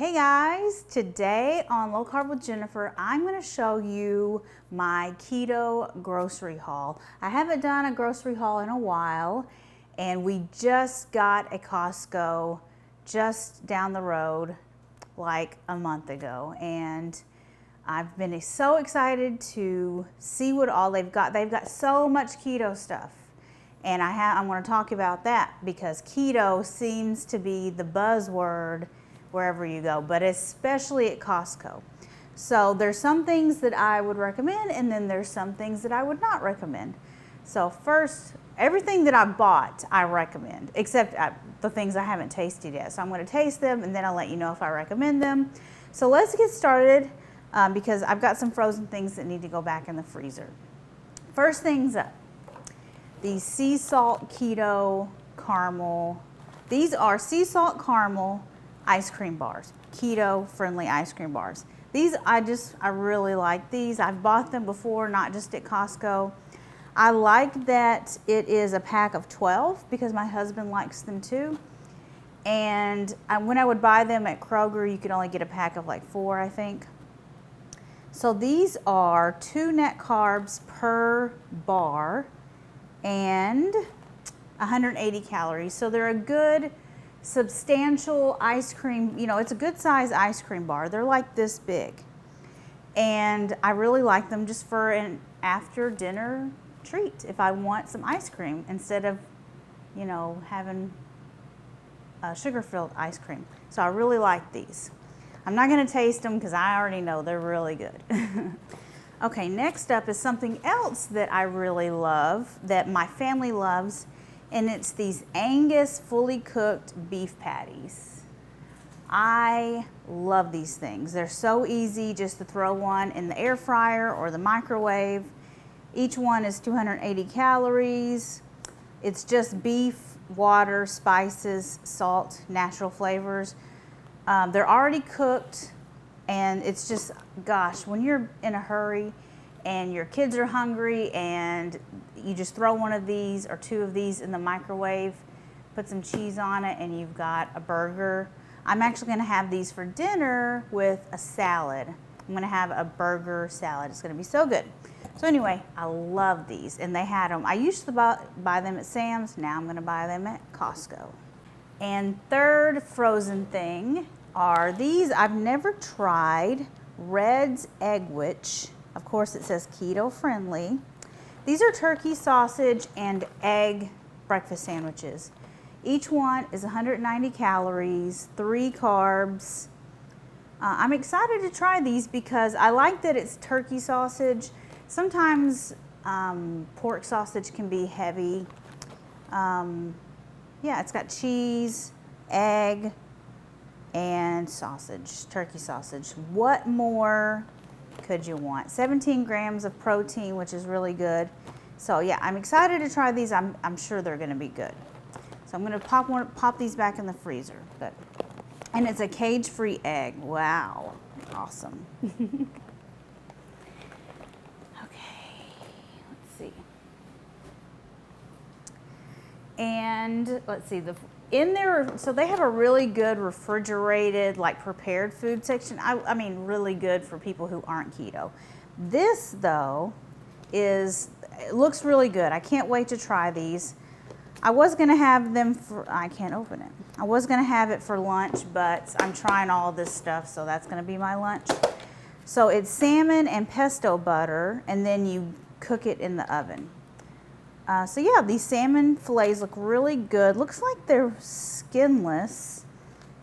Hey guys, today on Low Carb with Jennifer, I'm going to show you my keto grocery haul. I haven't done a grocery haul in a while, and we just got a Costco just down the road like a month ago, and I've been so excited to see what all they've got. They've got so much keto stuff, and I want to talk about that because keto seems to be the buzzword wherever you go, but especially at Costco. So there's some things that I would recommend, and then there's some things that I would not recommend. So first, everything that I bought, I recommend, except the things I haven't tasted yet. So I'm going to taste them, and then I'll let you know if I recommend them. So let's get started because I've got some frozen things that need to go back in the freezer. First things up, the sea salt keto caramel. These are sea salt caramel ice cream bars, keto friendly ice cream bars. These I really like these. I've bought them before, not just at Costco. I like that it is a pack of 12 because my husband likes them too. And when I would buy them at Kroger, you could only get a pack of like 4, I think. So these are 2 net carbs per bar and 180 calories. So they're a good substantial ice cream, it's a good size ice cream bar. They're like this big. And I really like them just for an after dinner treat if I want some ice cream instead of, having sugar-filled ice cream. So I really like these. I'm not going to taste them because I already know they're really good. Okay, next up is something else that I really love, that my family loves, and it's these Angus fully cooked beef patties. I love these things. They're so easy just to throw one in the air fryer or the microwave. Each one is 280 calories. It's just beef, water, spices, salt, natural flavors. They're already cooked, and it's just, gosh, when you're in a hurry and your kids are hungry and you just throw one of these or 2 of these in the microwave, put some cheese on it, and you've got a burger. I'm actually going to have these for dinner with a salad. I'm going to have a burger salad. It's going to be so good. So anyway, I love these, and they had them. I used to buy them at Sam's. Now I'm going to buy them at Costco. And third frozen thing are these. I've never tried Red's Egg Witch. Of course, it says keto friendly. These are turkey sausage and egg breakfast sandwiches. Each one is 190 calories, 3 carbs. I'm excited to try these because I like that it's turkey sausage. Sometimes pork sausage can be heavy. It's got cheese, egg, and sausage, turkey sausage. What more could you want? 17 grams of protein, which is really good. So yeah, I'm excited to try these. I'm sure they're going to be good. So I'm going to pop these back in the freezer. Good. And it's a cage-free egg. Wow, awesome. Okay, let's see. And let's see, in there, so they have a really good refrigerated, like prepared food section. I mean, really good for people who aren't keto. This, though, it looks really good. I can't wait to try these. I was going to have them I can't open it. I was going to have it for lunch, but I'm trying all this stuff, so that's going to be my lunch. So it's salmon and pesto butter, and then you cook it in the oven. So yeah, these salmon fillets look really good. Looks like they're skinless,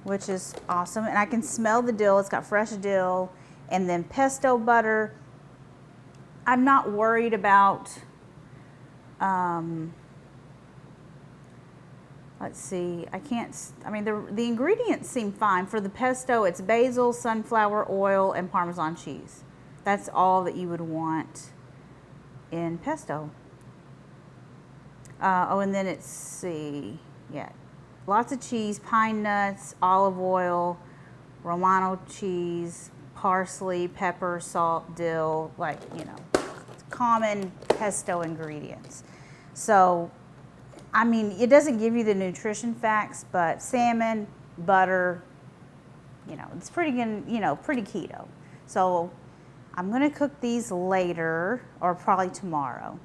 which is awesome. And I can smell the dill. It's got fresh dill. And then pesto butter. I'm not worried about, let's see, the ingredients seem fine. For the pesto, it's basil, sunflower oil, and Parmesan cheese. That's all that you would want in pesto. And then lots of cheese, pine nuts, olive oil, Romano cheese, parsley, pepper, salt, dill, common pesto ingredients. So, it doesn't give you the nutrition facts, but salmon, butter, You know, it's pretty good, you know, pretty keto. So I'm gonna cook these later or probably tomorrow.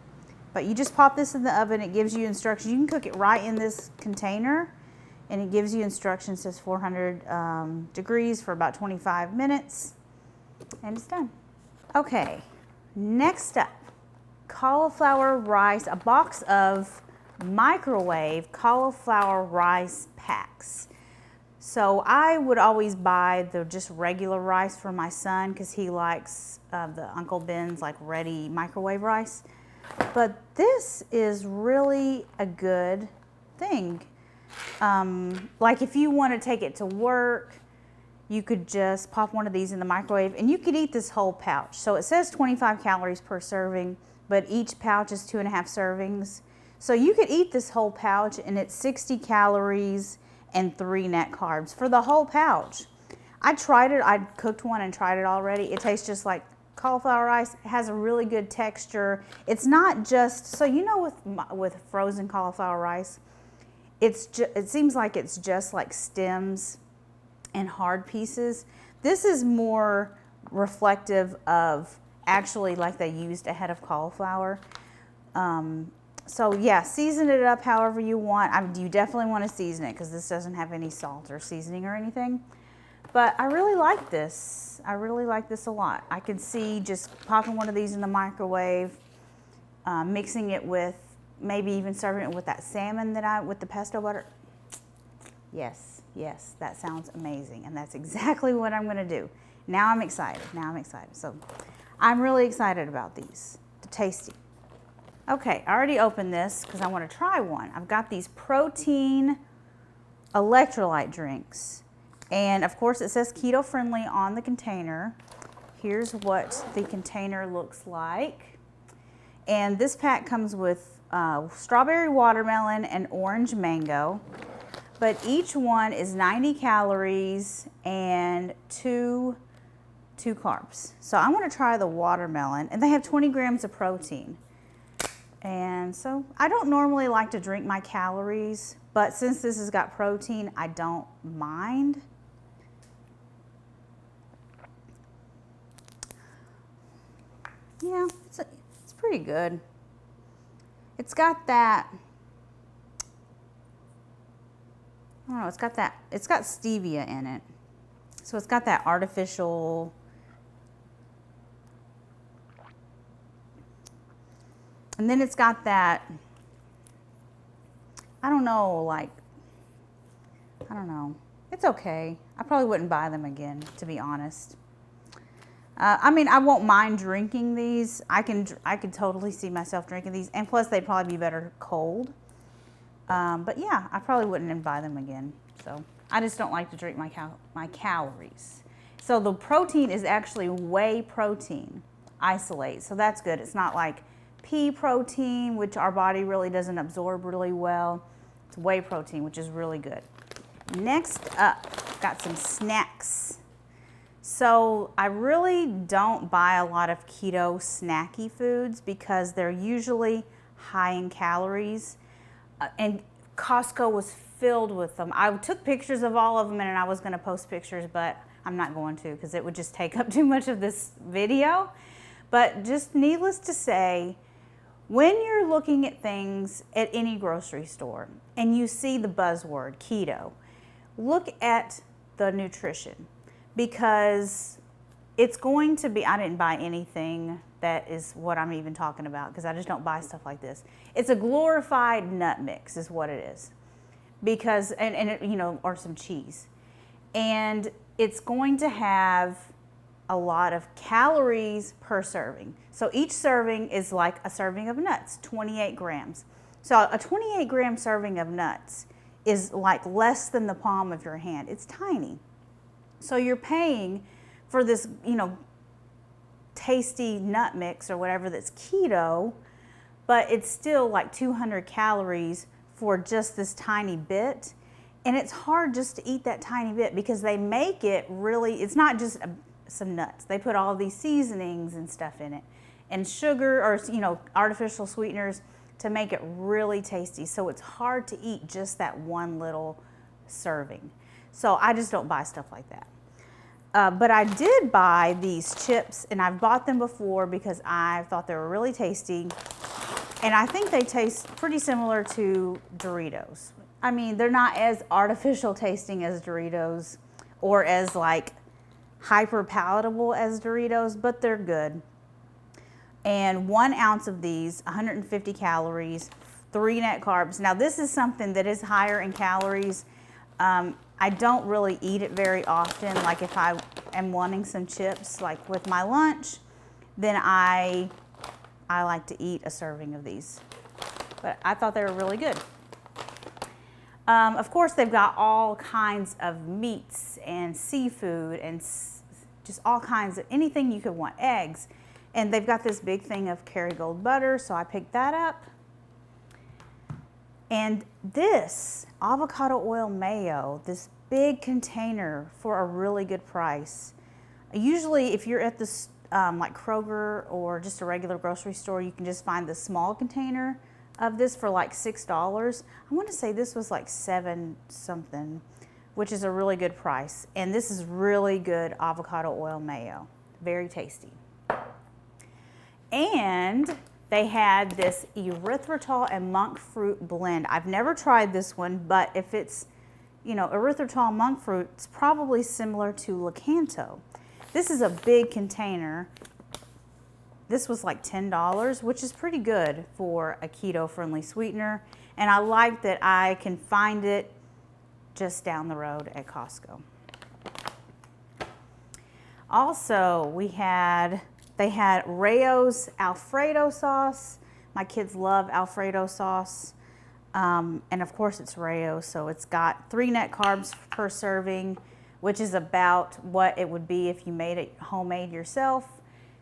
But you just pop this in the oven. It gives you instructions. You can cook it right in this container, and it gives you instructions. It says 400 degrees for about 25 minutes, and it's done. Okay, next up, cauliflower rice, a box of microwave cauliflower rice packs. So I would always buy the just regular rice for my son because he likes the Uncle Ben's like ready microwave rice. But this is really a good thing. Like if you want to take it to work, you could just pop one of these in the microwave and you could eat this whole pouch. So it says 25 calories per serving, but each pouch is 2.5 servings. So you could eat this whole pouch and it's 60 calories and 3 net carbs for the whole pouch. I tried it, I cooked one and tried it already. It tastes just like cauliflower rice. It has a really good texture. It's not just, so you know with frozen cauliflower rice, it seems like it's just like stems and hard pieces. This is more reflective of actually like they used a head of cauliflower. So yeah, season it up however you want. You definitely want to season it because this doesn't have any salt or seasoning or anything. But I really like this. I really like this a lot. I can see just popping one of these in the microwave, mixing it with, maybe even serving it with that salmon with the pesto butter. Yes, yes, that sounds amazing. And that's exactly what I'm gonna do. Now I'm excited, So I'm really excited about these. They're tasty. Okay, I already opened this because I want to try one. I've got these protein electrolyte drinks. And of course it says keto friendly on the container. Here's what the container looks like. And this pack comes with strawberry watermelon and orange mango. But each one is 90 calories and two carbs. So I want to try the watermelon, and they have 20 grams of protein. And so I don't normally like to drink my calories, but since this has got protein, I don't mind. Yeah, it's pretty good. It's got that, I don't know, it's got stevia in it. So it's got that artificial, and then it's got that, I don't know, it's okay. I probably wouldn't buy them again, to be honest. I mean, I won't mind drinking these. I could totally see myself drinking these, and plus they'd probably be better cold. But yeah, I probably wouldn't buy them again. So I just don't like to drink my calories. So the protein is actually whey protein isolate. So that's good. It's not like pea protein, which our body really doesn't absorb really well. It's whey protein, which is really good. Next up, got some snacks. So I really don't buy a lot of keto snacky foods because they're usually high in calories. And Costco was filled with them. I took pictures of all of them and I was going to post pictures, but I'm not going to because it would just take up too much of this video. But just needless to say, when you're looking at things at any grocery store and you see the buzzword keto, look at the nutrition. Because it's going to be, I didn't buy anything that is what I'm even talking about because I just don't buy stuff like this. It's a glorified nut mix is what it is. Because, and it, you know, or some cheese. And it's going to have a lot of calories per serving. So each serving is like a serving of nuts, 28 grams. So a 28 gram serving of nuts is like less than the palm of your hand. It's tiny. So you're paying for this, you know, tasty nut mix or whatever that's keto, but it's still like 200 calories for just this tiny bit. And it's hard just to eat that tiny bit because they make it really, it's not just some nuts. They put all these seasonings and stuff in it and sugar or, you know, artificial sweeteners to make it really tasty. So it's hard to eat just that one little serving. So I just don't buy stuff like that. But I did buy these chips, and I've bought them before because I thought they were really tasty. And I think they taste pretty similar to Doritos. I mean, they're not as artificial tasting as Doritos or as like hyper palatable as Doritos, but they're good. And 1 ounce of these, 150 calories, 3 net carbs. Now this is something that is higher in calories. I don't really eat it very often. Like if I am wanting some chips, like with my lunch, then I like to eat a serving of these. But I thought they were really good. Of course, they've got all kinds of meats and seafood and just all kinds of anything you could want, eggs. And they've got this big thing of Kerrygold butter, so I picked that up. And this avocado oil mayo, this big container for a really good price. Usually if you're at this like Kroger or just a regular grocery store, you can just find the small container of this for like $6. I want to say this was like $7 something, which is a really good price. And this is really good avocado oil mayo, very tasty. And they had this erythritol and monk fruit blend. I've never tried this one, but if it's, you know, erythritol monk fruit, it's probably similar to Lakanto. This is a big container. This was like $10, which is pretty good for a keto-friendly sweetener. And I like that I can find it just down the road at Costco. Also, they had Rayo's Alfredo sauce. My kids love Alfredo sauce. And of course it's Rayo, so it's got 3 net carbs per serving, which is about what it would be if you made it homemade yourself.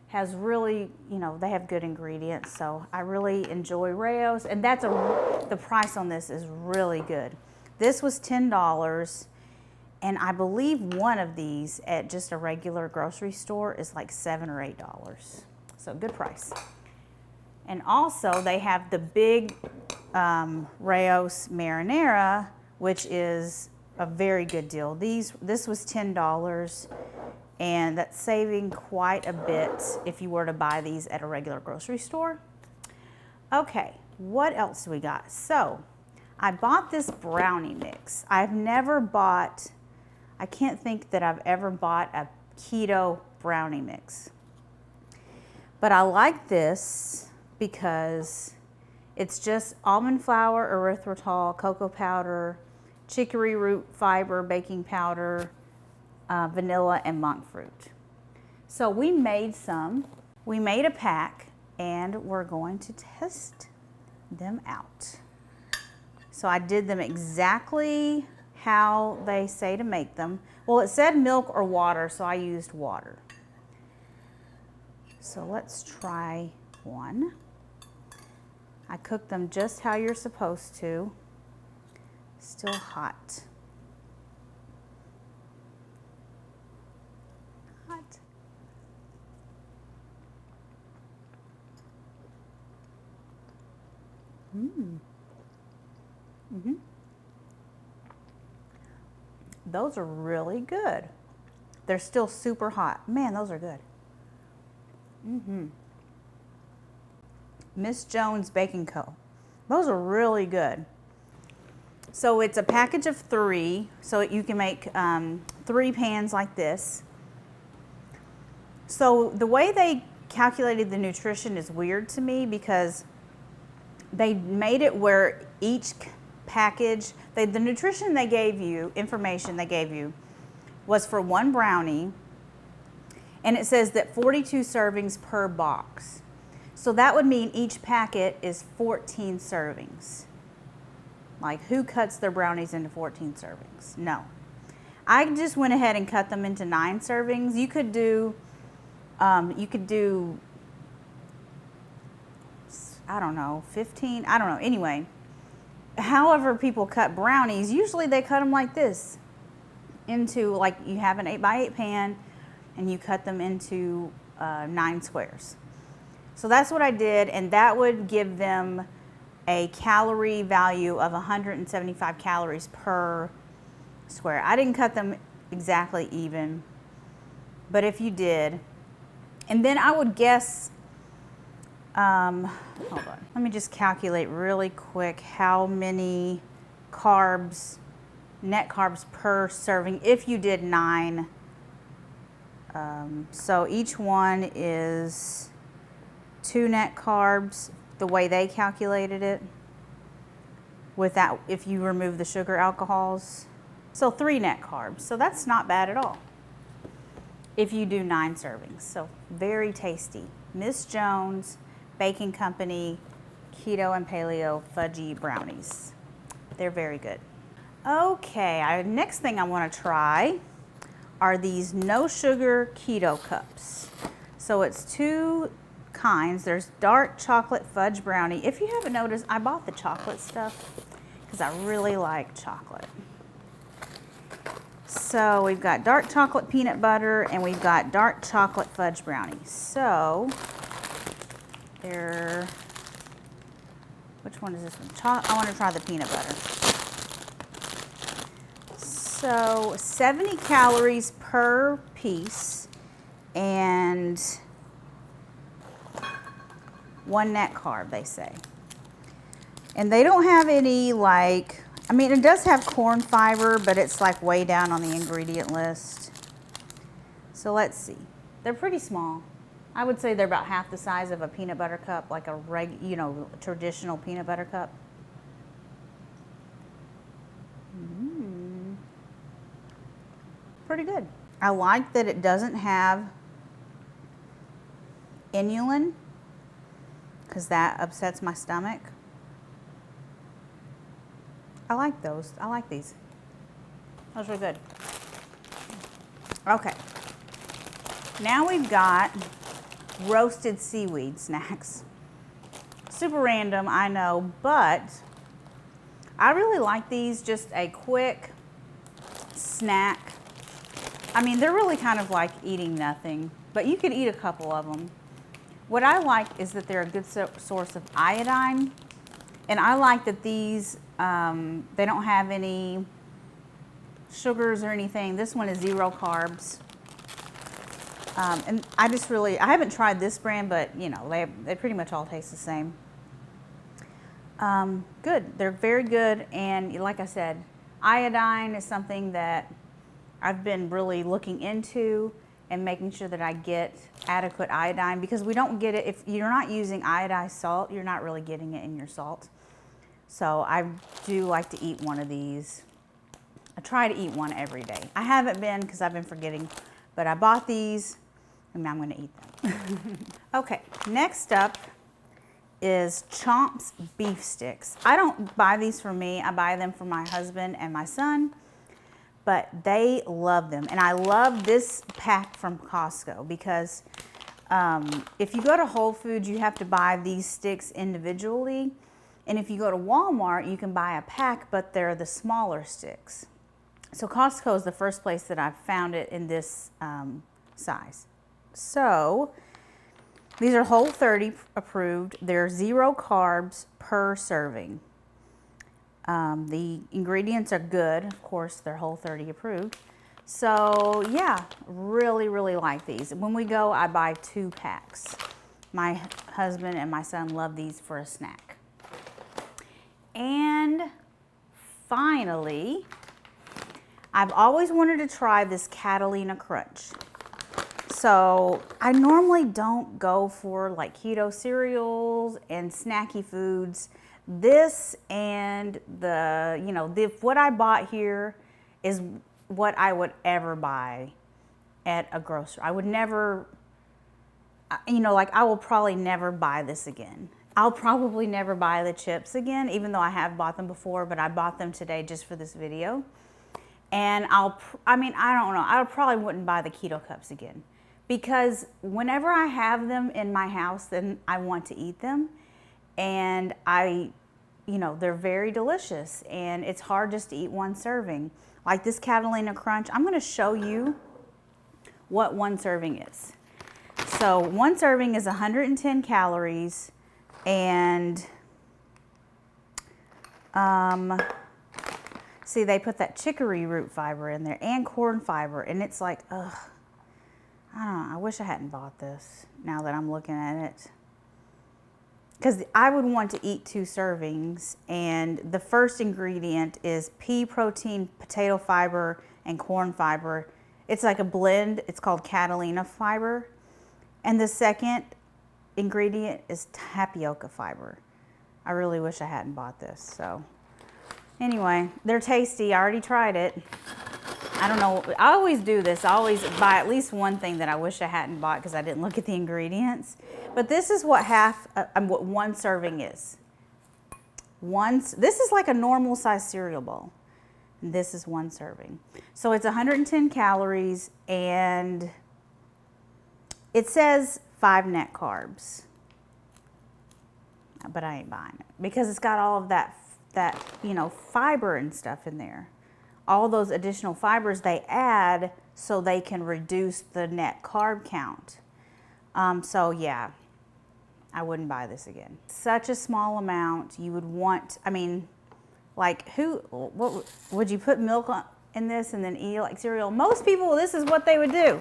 Has really, you know, they have good ingredients, so I really enjoy Rayo's. And the price on this is really good. This was $10. And I believe one of these at just a regular grocery store is like $7 or $8. So good price. And also they have the big Rayo's marinara, which is a very good deal. This was $10, and that's saving quite a bit if you were to buy these at a regular grocery store. Okay, what else do we got? So I bought this brownie mix. I can't think that I've ever bought a keto brownie mix. But I like this because it's just almond flour, erythritol, cocoa powder, chicory root fiber, baking powder, vanilla, and monk fruit. So we made a pack, and we're going to test them out. So I did them exactly how they say to make them. Well, it said milk or water, so I used water. So let's try one. I cooked them just how you're supposed to. Still hot. Hot. Those are really good. They're still super hot. Man, those are good. Miss Jones Baking Co. Those are really good. So it's a package of 3, so you can make 3 pans like this. So the way they calculated the nutrition is weird to me because they made it where each package, the nutrition they gave you, information they gave you, was for 1 brownie, and it says that 42 servings per box. So that would mean each packet is 14 servings. Like, who cuts their brownies into 14 servings? No. I just went ahead and cut them into 9 servings. You could do, I don't know, 15, I don't know, anyway. However people cut brownies, usually they cut them like this, into, like, you have an 8x8 pan and you cut them into 9 squares. So that's what I did, and that would give them a calorie value of 175 calories per square. I didn't cut them exactly even, But if you did, and then I would guess, hold on, let me just calculate really quick how many carbs, net carbs per serving if you did 9. So each one is 2 net carbs, the way they calculated it, without, if you remove the sugar alcohols. So 3 net carbs. So that's not bad at all if you do 9 servings. So very tasty. Miss Jones Baking Company Keto and Paleo Fudgy Brownies. They're very good. Okay, next thing I want to try are these no sugar keto cups. So it's 2 kinds. There's dark chocolate fudge brownie. If you haven't noticed, I bought the chocolate stuff because I really like chocolate. So we've got dark chocolate peanut butter and we've got dark chocolate fudge brownie. So which one is this one? I want to try the peanut butter. So 70 calories per piece and 1 net carb, they say. And they don't have any, like, I mean, it does have corn fiber, but it's like way down on the ingredient list. So let's see. They're pretty small. I would say they're about half the size of a peanut butter cup, like a traditional peanut butter cup. Pretty good. I like that it doesn't have inulin because that upsets my stomach. I like those. I like these. Those are good. Okay. Now we've got roasted seaweed snacks. Super random, I know, but I really like these. Just a quick snack. I mean, they're really kind of like eating nothing, but you could eat a couple of them. What I like is that they're a good source of iodine, and I like that these, they don't have any sugars or anything. This one is 0 carbs. And I haven't tried this brand, but you know, they pretty much all taste the same. Good, they're very good, and like I said, iodine is something that I've been really looking into and making sure that I get adequate iodine, because we don't get it, if you're not using iodized salt, you're not really getting it in your salt. So I do like to eat one of these. I try to eat one every day. I haven't been because I've been forgetting, but I bought these and now I'm gonna eat them. Okay, next up is Chomp's beef sticks. I don't buy these for me, I buy them for my husband and my son, but they love them. And I love this pack from Costco because if you go to Whole Foods, you have to buy these sticks individually. And if you go to Walmart, you can buy a pack, but they're the smaller sticks. So Costco is the first place that I've found it in this size. So these are Whole30 approved. They're 0 carbs per serving. The ingredients are good. Of course, they're Whole30 approved. So yeah, really, really like these. When we go, I buy 2 packs. My husband and my son love these for a snack. And finally, I've always wanted to try this Catalina Crunch. So I normally don't go for like keto cereals and snacky foods. This and what I bought here is what I would ever buy at a grocery. I would never, I will probably never buy this again. I'll probably never buy the chips again, even though I have bought them before, but I bought them today just for this video. And I don't know, I probably wouldn't buy the keto cups again, because whenever I have them in my house, then I want to eat them. And they're very delicious, and it's hard just to eat 1 serving. Like this Catalina Crunch, I'm gonna show you what 1 serving is. So 1 serving is 110 calories, and see, they put that chicory root fiber in there and corn fiber, and it's like, ugh. I don't know, I wish I hadn't bought this now that I'm looking at it. Because I would want to eat 2 servings, and the first ingredient is pea protein, potato fiber, and corn fiber. It's like a blend. It's called Catalina fiber. And the second ingredient is tapioca fiber. I really wish I hadn't bought this. So anyway, they're tasty. I already tried it. I don't know. I always do this. I always buy at least one thing that I wish I hadn't bought because I didn't look at the ingredients. But this is what what 1 serving is. This is like a normal size cereal bowl. This is 1 serving. So it's 110 calories, and it says 5 net carbs. But I ain't buying it because it's got all of that fiber and stuff in there. All those additional fibers they add so they can reduce the net carb count. So yeah, I wouldn't buy this again. Such a small amount. You would want, I mean, like what would you put milk in this and then eat it like cereal? Most people, this is what they would do.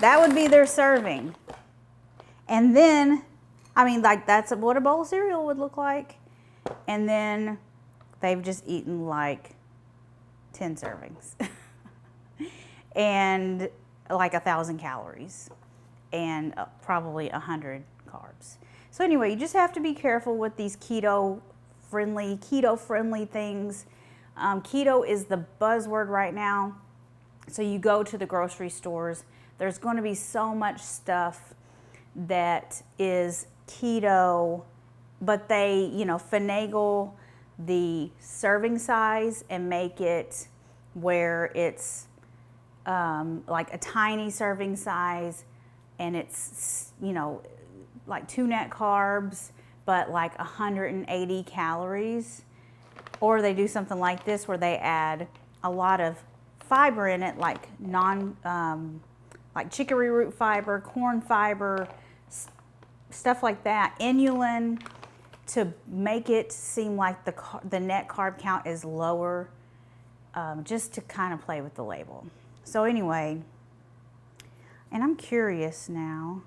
That would be their serving. And then, I mean, like that's what a bowl of cereal would look like. And then they've just eaten like 10 servings and like 1,000 calories and probably 100 carbs. So anyway, you just have to be careful with these keto friendly things. Keto is the buzzword right now. So you go to the grocery stores, there's going to be so much stuff that is keto, but they, finagle the serving size and make it where it's like a tiny serving size, and it's like 2 net carbs but like 180 calories. Or they do something like this where they add a lot of fiber in it, like like chicory root fiber, corn fiber, stuff like that, inulin, to make it seem like the net carb count is lower, just to kind of play with the label. So anyway, and I'm curious now.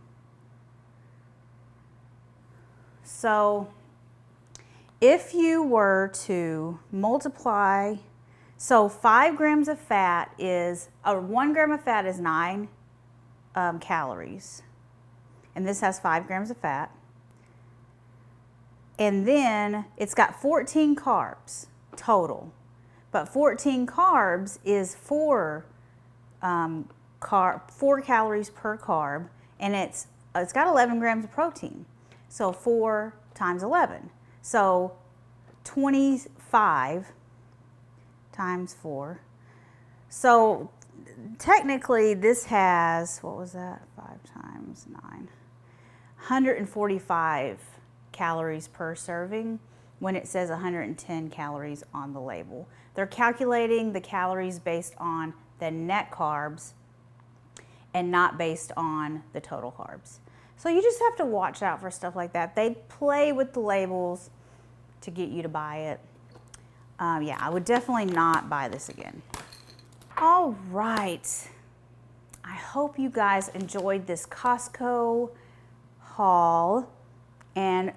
So if you were to multiply, so 5 grams of fat is, 1 gram of fat is 9 calories. And this has 5 grams of fat. And then it's got 14 carbs total. But 14 carbs is 4 calories per carb, and it's got 11 grams of protein. So 4 times 11. So 25 times 4. So technically this has, what was that? 5 times 9. 145 calories per serving when it says 110 calories on the label. They're calculating the calories based on the net carbs and not based on the total carbs. So you just have to watch out for stuff like that. They play with the labels to get you to buy it. Yeah, I would definitely not buy this again. All right. I hope you guys enjoyed this Costco haul and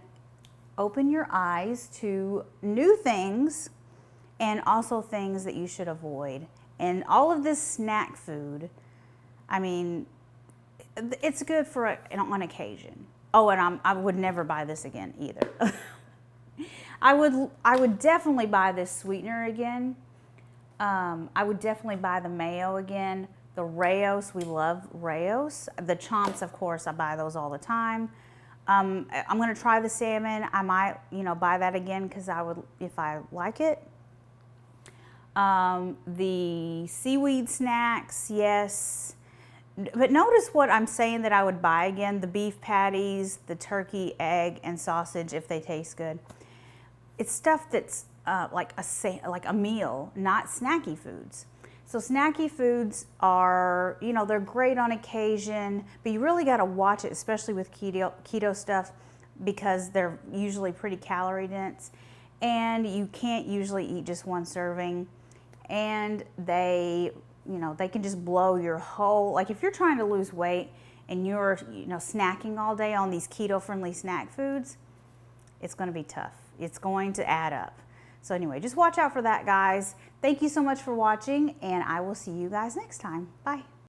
open your eyes to new things and also things that you should avoid. And all of this snack food, I mean, it's good for on occasion. Oh, and I would never buy this again either. I would definitely buy this sweetener again. I would definitely buy the mayo again. The Raos, we love Raos. The Chomps, of course, I buy those all the time. I'm gonna try the salmon. I might, buy that again because I would, if I like it. The seaweed snacks, yes. But notice what I'm saying that I would buy again: the beef patties, the turkey, egg, and sausage if they taste good. It's stuff that's like a meal, not snacky foods. So snacky foods are, they're great on occasion, but you really got to watch it, especially with keto stuff, because they're usually pretty calorie dense, and you can't usually eat just 1 serving, and they you know, they can just blow your whole, like if you're trying to lose weight and you're, you know, snacking all day on these keto-friendly snack foods, it's going to be tough. It's going to add up. So anyway, just watch out for that, guys. Thank you so much for watching, and I will see you guys next time. Bye.